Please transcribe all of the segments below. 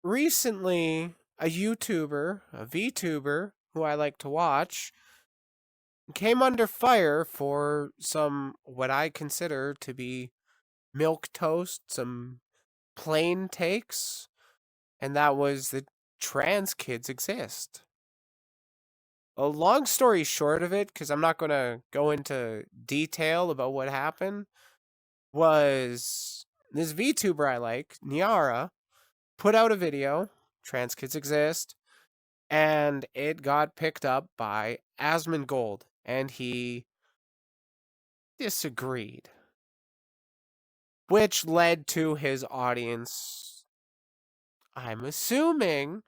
recently, a YouTuber, a VTuber, who I like to watch, came under fire for some what I consider to be milk toast, some plain takes, and that was that trans kids exist. A long story short of it, because I'm not going to go into detail about what happened, was this VTuber I like, Niara, put out a video, trans kids exist, and it got picked up by Asmongold, and he disagreed, which led to his audience, I'm assuming,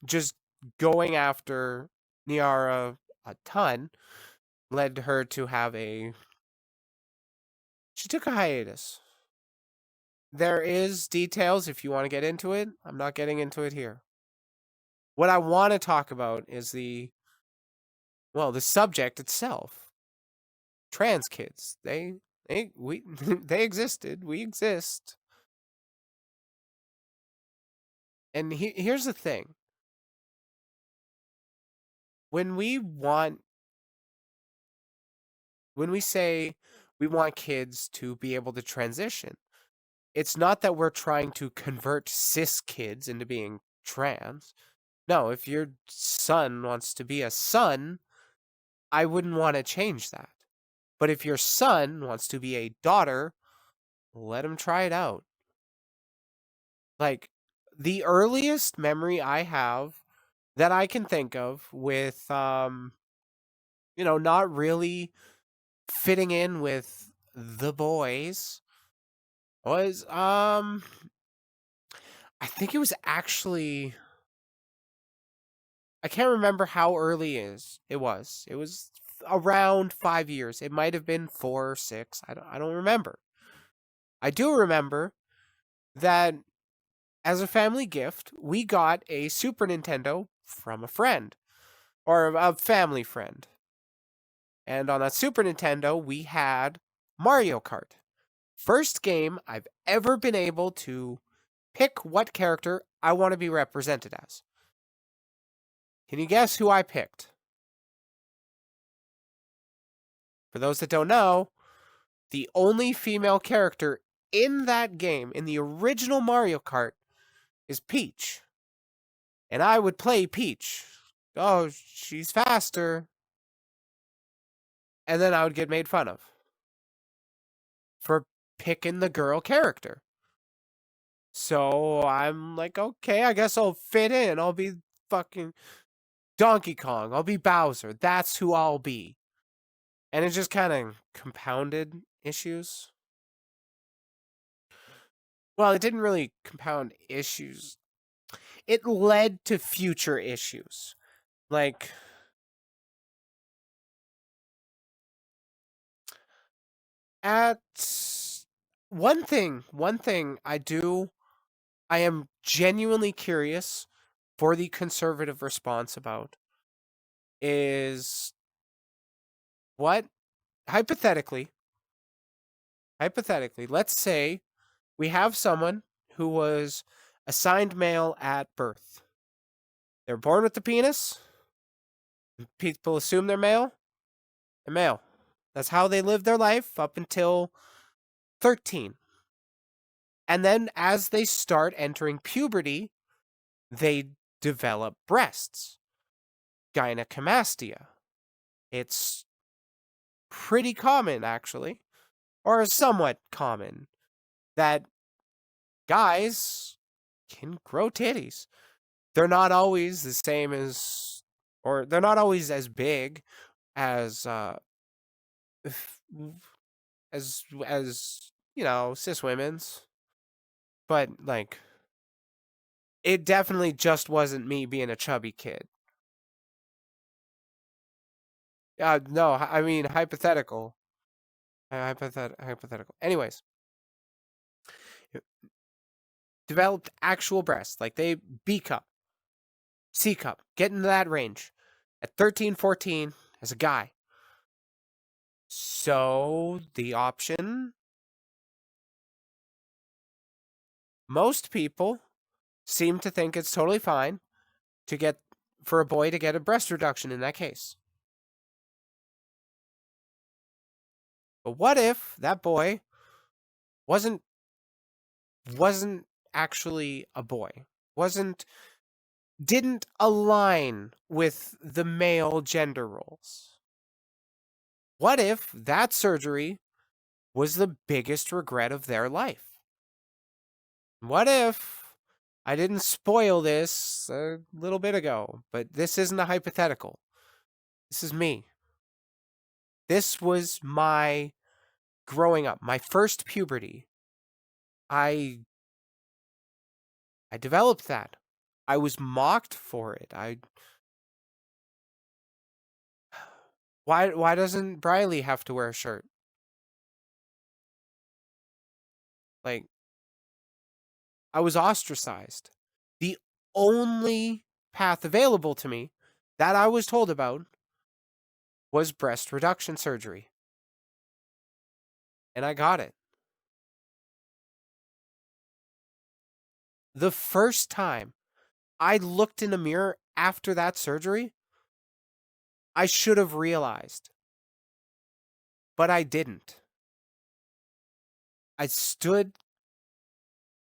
just going after Niara a ton, led her to have she took a hiatus. There is details if you want to get into it. I'm not getting into it here. What I want to talk about is the subject itself. Trans kids. They they existed. We exist. And here's the thing. When we say we want kids to be able to transition, it's not that we're trying to convert cis kids into being trans. No, if your son wants to be a son, I wouldn't want to change that. But if your son wants to be a daughter, let him try it out. Like, the earliest memory I have that I can think of with, not really fitting in with the boys was, I think it was actually, I can't remember how early it was. It was around 5 years. It might have been 4 or 6. I don't remember. I do remember that as a family gift, we got a Super Nintendo from a friend or a family friend. And on that Super Nintendo, we had Mario Kart. First game I've ever been able to pick what character I want to be represented as. Can you guess who I picked? For those that don't know, the only female character in that game, in the original Mario Kart, is Peach. And I would play Peach. Oh, she's faster. And then I would get made fun of for picking the girl character. So I'm like, okay, I guess I'll fit in. I'll be fucking Donkey Kong. I'll be Bowser. That's who I'll be. And it just kind of compounded issues. Well, it didn't really compound issues. It led to future issues. Like, at one thing I am genuinely curious for the conservative response about is what, hypothetically, let's say we have someone who was assigned male at birth. They're born with the penis. People assume they're male. They're male. That's how they live their life up until 13. And then as they start entering puberty, they develop breasts. Gynecomastia. It's pretty common, actually, or somewhat common, that guys can grow titties. They're not always the same as, or they're not always as big as cis women's, but like, it definitely just wasn't me being a chubby kid. No, I mean hypothetical. Hypothetical. Anyways, developed actual breasts, like they B cup, C cup, get into that range at 13, 14 as a guy. So the option, most people seem to think it's totally fine for a boy to get a breast reduction in that case. But what if that boy wasn't actually a boy? Didn't align with the male gender roles? What if that surgery was the biggest regret of their life? What if I didn't spoil this a little bit ago, but this isn't a hypothetical. This is me. This was my growing up, my first puberty. I developed that. I was mocked for it. Why doesn't Briley have to wear a shirt? Like, I was ostracized. The only path available to me that I was told about was breast reduction surgery. And I got it. The first time I looked in a mirror after that surgery, I should have realized. But I didn't. I stood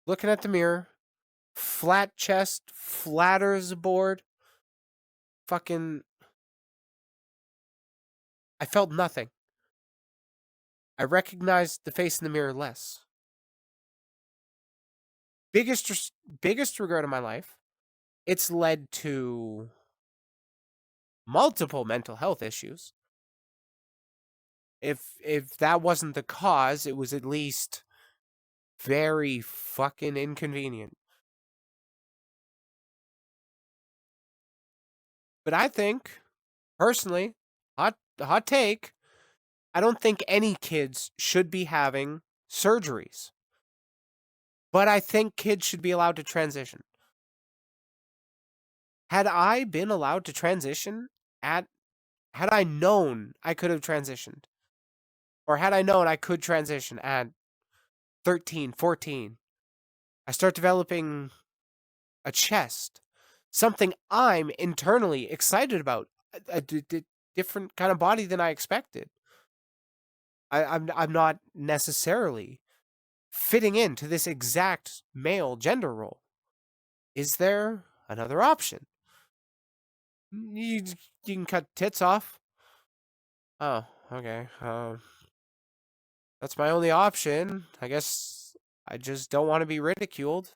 looking at the mirror, flat chest, flatter as a board. Fucking. I felt nothing. I recognized the face in the mirror less. Biggest regret of my life. It's led to multiple mental health issues. If that wasn't the cause, it was at least very fucking inconvenient. But I think, personally, hot take, I don't think any kids should be having surgeries. But I think kids should be allowed to transition. Had I been allowed to transition had I known I could have transitioned, or had I known I could transition at 13, 14, I start developing a chest, something I'm internally excited about, a different kind of body than I expected. I'm not necessarily fitting into this exact male gender role. Is there another option? You can cut tits off. Oh, okay. That's my only option. I guess I just don't want to be ridiculed.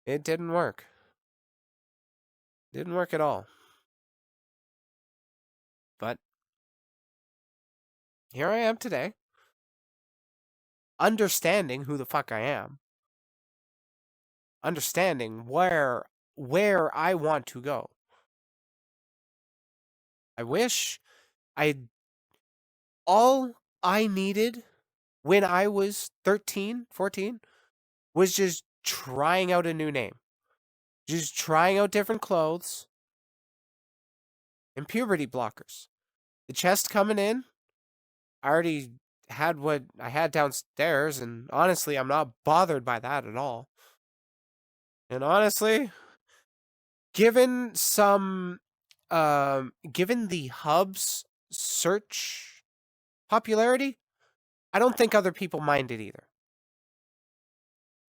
It didn't work. Didn't work at all. But here I am today, understanding who the fuck I am, understanding where I want to go. I wish all I needed when I was 13, 14 was just trying out a new name. Just trying out different clothes and puberty blockers. The chest coming in, I already had what I had downstairs, and honestly, I'm not bothered by that at all. And honestly, given the hub's search popularity, I don't think other people mind it either.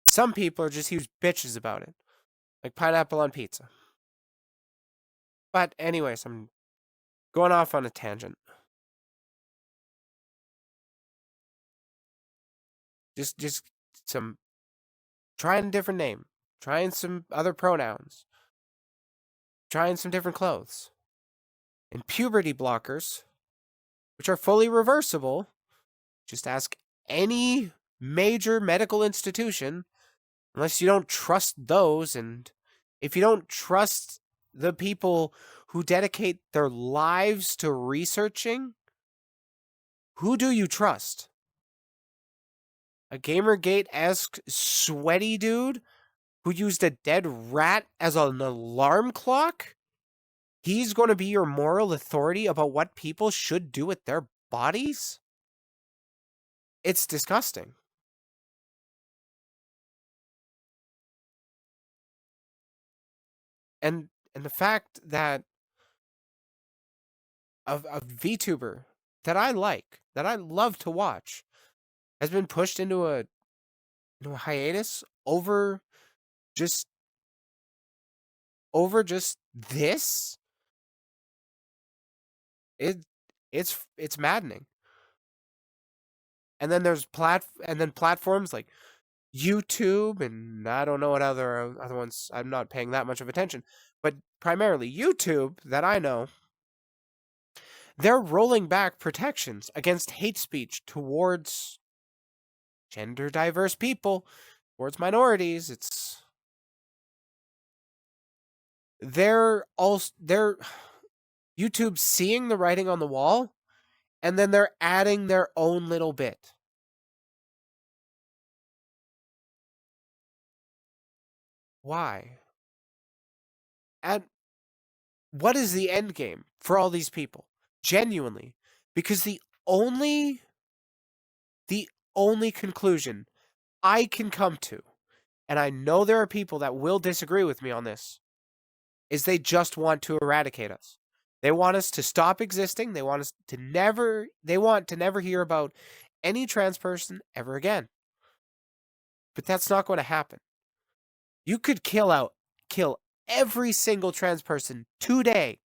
Some people are just huge bitches about it, like pineapple on pizza. But anyways, I'm going off on a tangent. Just some trying a different name, trying some other pronouns, trying some different clothes. And puberty blockers, which are fully reversible, just ask any major medical institution, unless you don't trust those, and if you don't trust the people who dedicate their lives to researching, who do you trust? A Gamergate-esque sweaty dude who used a dead rat as an alarm clock? He's going to be your moral authority about what people should do with their bodies? It's disgusting. and the fact that a VTuber that I like, that I love to watch, has been pushed into a hiatus just over just this, it it's maddening. And then platforms like YouTube, and I don't know what other ones. I'm not paying that much of attention, but primarily YouTube that I know, they're rolling back protections against hate speech towards gender diverse people, towards minorities. They're YouTube seeing the writing on the wall, and then they're adding their own little bit. Why? And what is the end game for all these people? Genuinely. Because only the only conclusion I can come to, and I know there are people that will disagree with me on this, is they just want to eradicate us. They want us to stop existing. They want to never hear about any trans person ever again. But that's not going to happen. You could kill every single trans person today,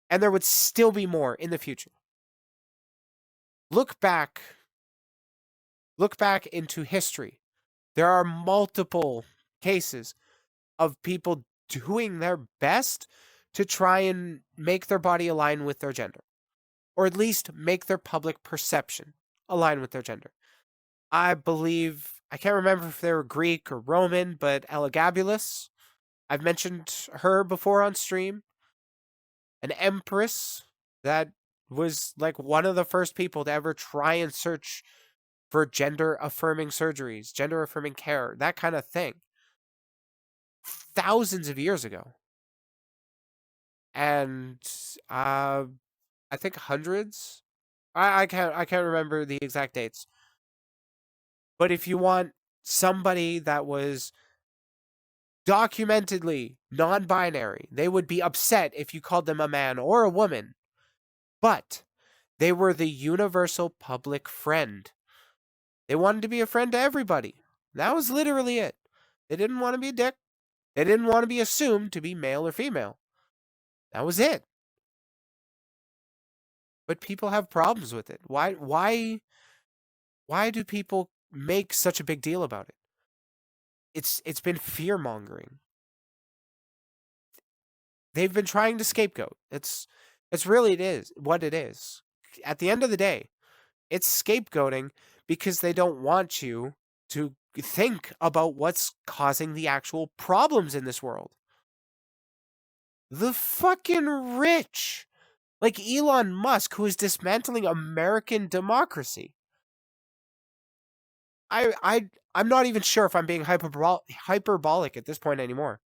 and there would still be more in the future. Look back into history. There are multiple cases of people doing their best to try and make their body align with their gender, or at least make their public perception align with their gender. I can't remember if they were Greek or Roman, but Elagabalus, I've mentioned her before on stream, an empress that was like one of the first people to ever try and search for gender affirming surgeries, gender affirming care, that kind of thing. Thousands of years ago. And I think hundreds. I can't remember the exact dates. But if you want somebody that was documentedly non-binary, they would be upset if you called them a man or a woman. But they were the universal public friend. They wanted to be a friend to everybody. That was literally it. They didn't want to be a dick. They didn't want to be assumed to be male or female. That was it. But people have problems with it. Why do people make such a big deal about it? It's been fear-mongering. They've been trying to scapegoat. It's really it is what it is. At the end of the day, it's scapegoating because they don't want you to think about what's causing the actual problems in this world. The fucking rich. Like Elon Musk, who is dismantling American democracy. I'm not even sure if I'm being hyperbolic at this point anymore.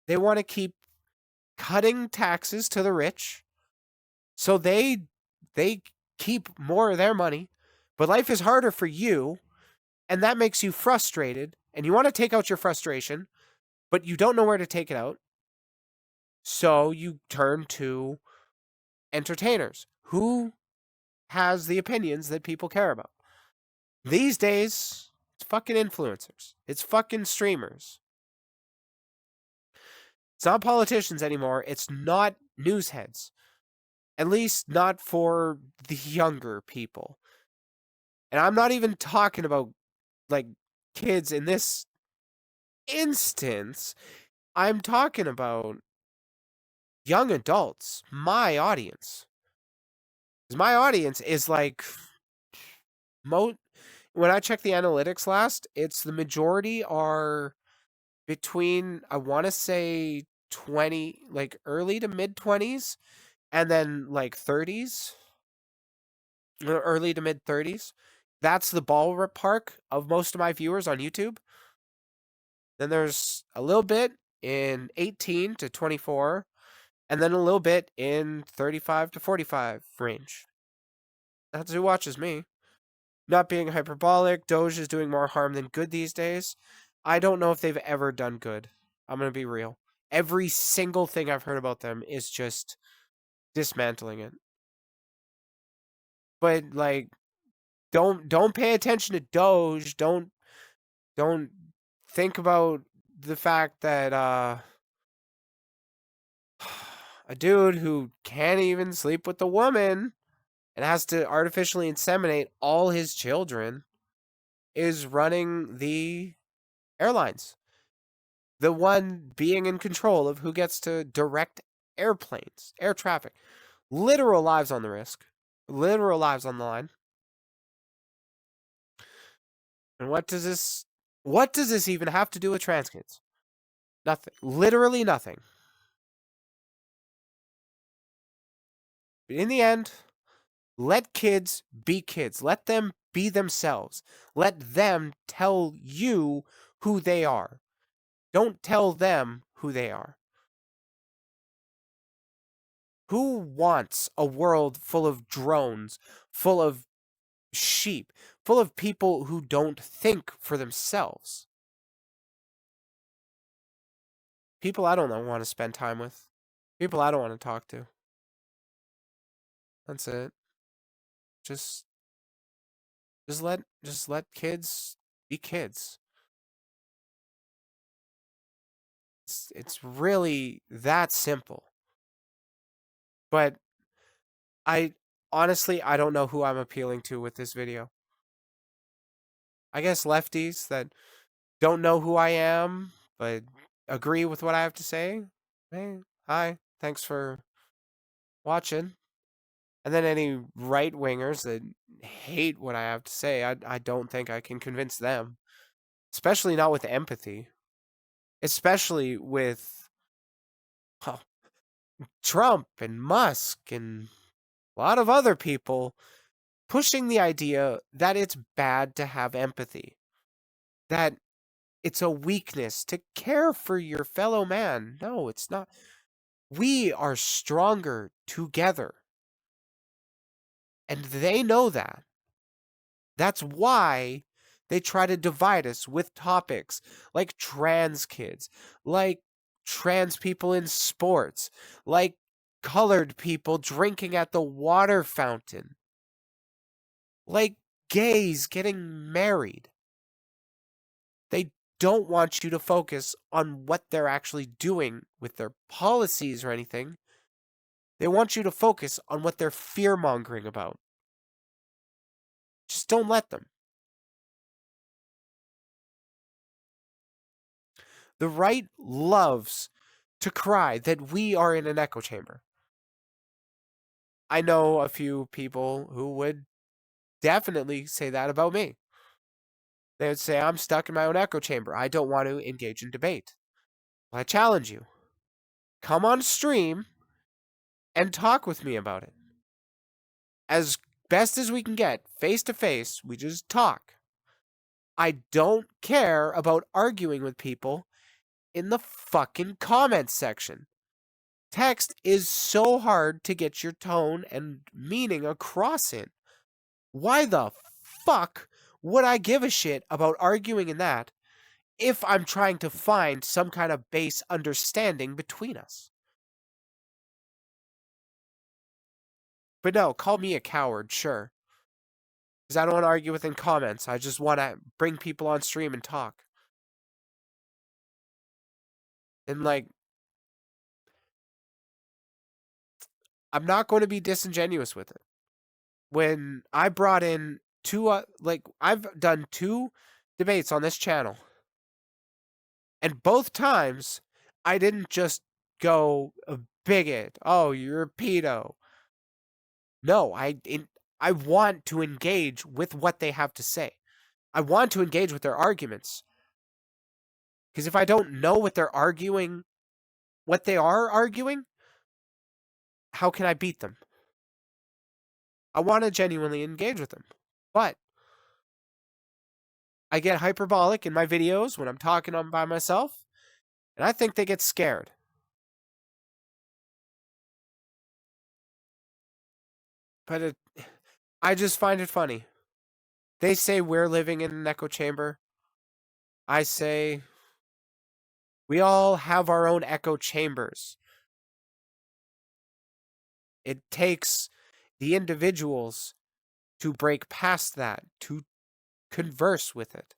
They want to keep cutting taxes to the rich, so they keep more of their money, but life is harder for you, and that makes you frustrated, and you want to take out your frustration, but you don't know where to take it out. So you turn to entertainers who has the opinions that people care about. These days, it's fucking influencers. It's fucking streamers. It's not politicians anymore. It's not news heads. At least not for the younger people. And I'm not even talking about, like, kids in this instance. I'm talking about young adults. My audience. My audience is like... When I checked the analytics last, it's the majority are between, I want to say 20, like early to mid 20s, and then like 30s, early to mid 30s. That's the ballpark of most of my viewers on YouTube. Then there's a little bit in 18 to 24, and then a little bit in 35 to 45 range. That's who watches me. not being hyperbolic, Doge is doing more harm than good these days. I don't know if they've ever done good. I'm going to be real. Every single thing I've heard about them is just dismantling it. But like, don't pay attention to Doge. Don't think about the fact that a dude who can't even sleep with a woman and has to artificially inseminate all his children is running the airlines. The one being in control of who gets to direct airplanes, air traffic. Literal lives on the risk. Literal lives on the line. And what does this even have to do with trans kids? Nothing. Literally nothing. But in the end, let kids be kids. Let them be themselves. Let them tell you who they are. Don't tell them who they are. Who wants a world full of drones, full of sheep, full of people who don't think for themselves? People I don't want to spend time with. People I don't want to talk to. That's it. Just let kids be kids. It's really that simple. But I honestly I don't know who I'm appealing to with this video. I guess lefties that don't know who I am but agree with what I have to say. Hey, hi, thanks for watching. And then any right wingers that hate what I have to say, I don't think I can convince them. Especially not with empathy. Especially with Trump and Musk and a lot of other people pushing the idea that it's bad to have empathy. That it's a weakness to care for your fellow man. No, it's not. We are stronger together. And they know that. That's why they try to divide us with topics like trans kids, like trans people in sports, like colored people drinking at the water fountain, like gays getting married. They don't want you to focus on what they're actually doing with their policies or anything. They want you to focus on what they're fear-mongering about. Just don't let them. The right loves to cry that we are in an echo chamber. I know a few people who would definitely say that about me. They would say, I'm stuck in my own echo chamber. I don't want to engage in debate. Well, I challenge you. Come on stream and talk with me about it. As best as we can get, face to face, we just talk. I don't care about arguing with people in the fucking comments section. Text is so hard to get your tone and meaning across in. Why the fuck would I give a shit about arguing in that if I'm trying to find some kind of base understanding between us? But no, call me a coward, sure. Because I don't want to argue within comments. I just want to bring people on stream and talk. And like, I'm not going to be disingenuous with it. When I brought in I've done 2 debates on this channel. And both times, I didn't just go a bigot. Oh, you're a pedo. No, I want to engage with what they have to say. I want to engage with their arguments. Because if I don't know what they're arguing, what they are arguing, how can I beat them? I want to genuinely engage with them. But I get hyperbolic in my videos when I'm talking on by myself, and I think they get scared. But I just find it funny. They say we're living in an echo chamber. I say we all have our own echo chambers. It takes the individuals to break past that, to converse with it.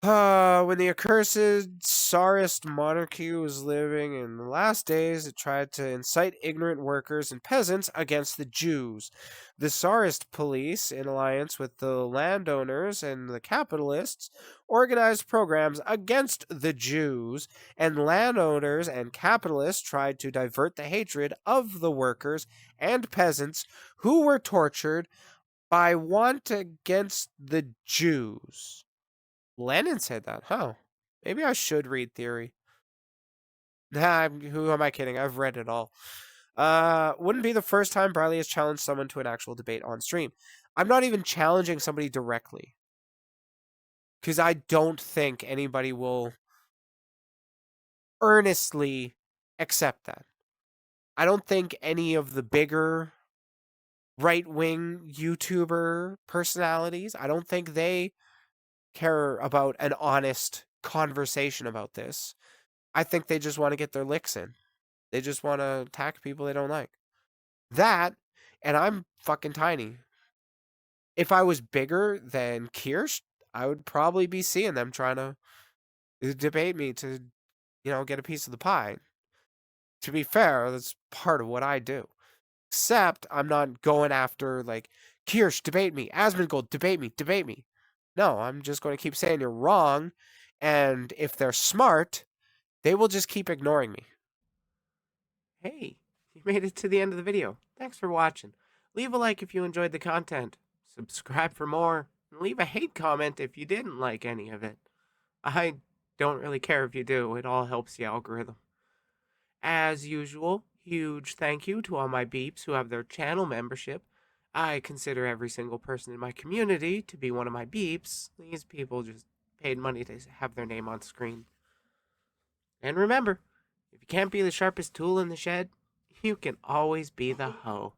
When the accursed Tsarist monarchy was living in the last days, it tried to incite ignorant workers and peasants against the Jews. The Tsarist police, in alliance with the landowners and the capitalists, organized programs against the Jews, and landowners and capitalists tried to divert the hatred of the workers and peasants who were tortured by want against the Jews. Lenin said that, huh? Maybe I should read theory. Nah, who am I kidding? I've read it all. Wouldn't be the first time Briley has challenged someone to an actual debate on stream. I'm not even challenging somebody directly. Because I don't think anybody will earnestly accept that. I don't think any of the bigger right-wing YouTuber personalities, I don't think they care about an honest conversation about this. I think they just want to get their licks in. They just want to attack people they don't like. That, and I'm fucking tiny. If I was bigger than Kirsch, I would probably be seeing them trying to debate me to, get a piece of the pie. To be fair, that's part of what I do. Except I'm not going after, like, Kirsch, debate me. Asmongold, debate me, debate me. No, I'm just going to keep saying you're wrong. And if they're smart, they will just keep ignoring me. Hey, you made it to the end of the video. Thanks for watching. Leave a like if you enjoyed the content. Subscribe for more. And leave a hate comment if you didn't like any of it. I don't really care if you do. It all helps the algorithm. As usual, huge thank you to all my beeps who have their channel membership. I consider every single person in my community to be one of my beeps. These people just paid money to have their name on screen. And remember, if you can't be the sharpest tool in the shed, you can always be the hoe.